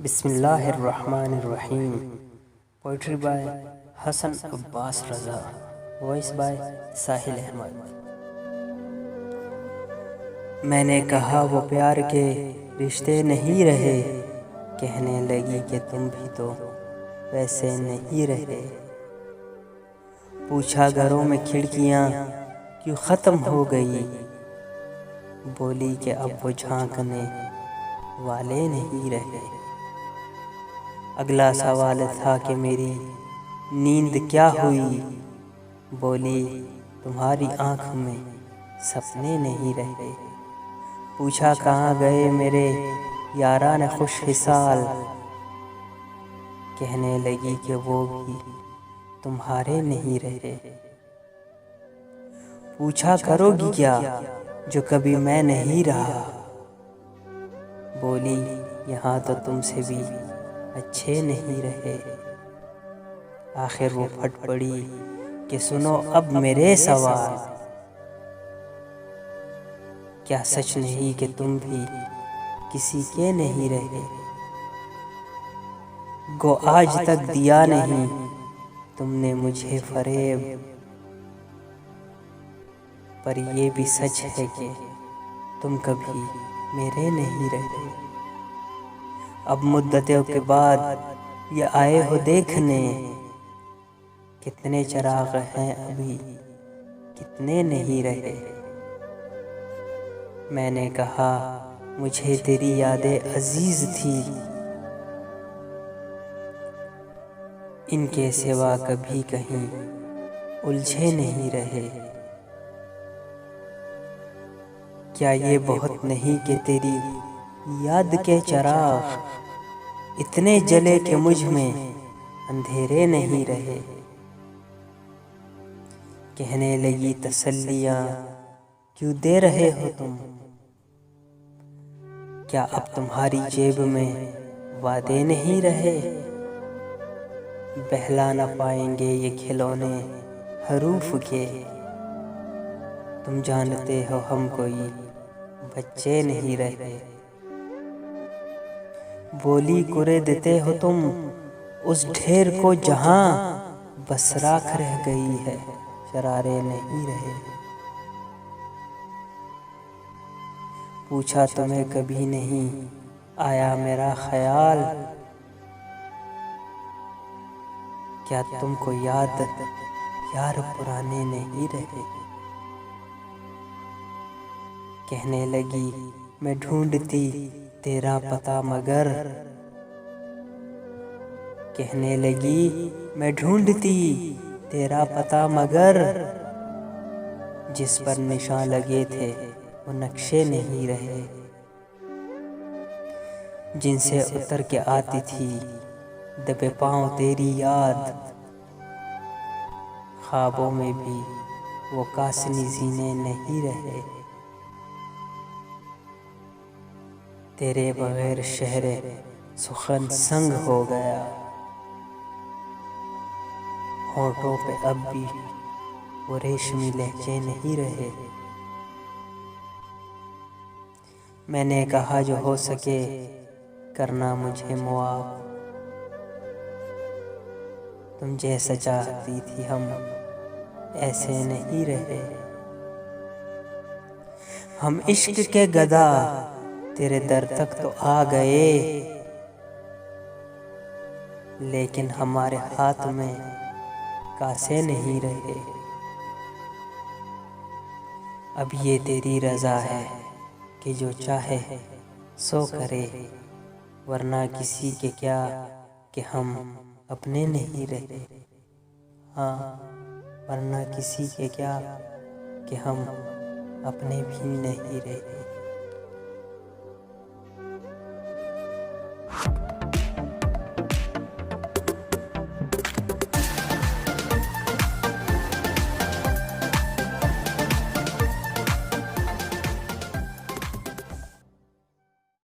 बिस्मिल्लाहिर्रहमानिर्रहीम। Poetry by Hasan Abbas Raza. Voice by Sahil Ahmed. मैंने कहा वो प्यार के रिश्ते नहीं रहे, कहने लगी कि तुम भी तो वैसे नहीं रहे। पूछा घरों में खिड़कियाँ क्यों ख़त्म हो गई, बोली कि अब वो झांकने वाले नहीं रहे। अगला सवाल था कि मेरी नींद क्या हुई, बोली तुम्हारी आँख में सपने नहीं रहे। पूछा कहाँ गए मेरे यारान खुश हिसाल, कहने लगी कि वो भी तुम्हारे नहीं रहे। पूछा करोगी क्या जो कभी मैं नहीं रहा, बोली यहाँ तो तुमसे भी अच्छे नहीं रहे। आखिर वो फट पड़ी कि सुनो अब मेरे सवाल, क्या सच नहीं कि तुम भी किसी के नहीं रहे। गो आज तक दिया नहीं तुमने मुझे फरेब, पर ये भी सच है कि तुम कभी मेरे नहीं रहे। अब मुद्दतों के बाद ये आए हो देखने, कितने चिराग हैं अभी कितने नहीं रहे। मैंने कहा मुझे तेरी यादें अजीज थी, इनके सिवा कभी कहीं उलझे नहीं रहे। क्या ये बहुत नहीं कि तेरी याद के चिराग इतने जले कि मुझ में अंधेरे नहीं रहे। कहने लगी तसल्लियाँ क्यों दे रहे हो तुम, क्या अब तुम्हारी जेब में वादे नहीं रहे। बहला न पाएंगे ये खिलौने हरूफ के, तुम जानते हो हम कोई बच्चे नहीं रहे। बोली कुरे देते हो तुम उस ढेर को जहां बस राख रह गई है, शरारे नहीं रहे। पूछा तुम्हें कभी नहीं आया मेरा ख्याल, क्या तुमको याद यार पुराने नहीं रहे। कहने लगी मैं ढूंढती तेरा पता मगर, कहने लगी मैं ढूंढती तेरा पता मगर, जिस पर निशान लगे थे वो नक्शे नहीं रहे। जिनसे उतर के आती थी दबे पाँव तेरी याद, ख्वाबों में भी वो कासनी जीने नहीं रहे। तेरे बगैर शहरे सुखन संग हो गया, होठों पे अब भी वो रेशमी लहजे नहीं रहे। मैंने कहा जो हो सके करना मुझे मुआफ, तुम जैसा चाहती थी हम ऐसे नहीं रहे। हम इश्क के गदा तेरे दर तक तो आ गए, लेकिन हमारे हाथ में कासे नहीं रहे। अब ये तेरी रज़ा है कि जो चाहे सो करे, वरना किसी के क्या कि हम अपने नहीं रहे। हाँ, वरना किसी के क्या कि हम अपने भी नहीं रहे।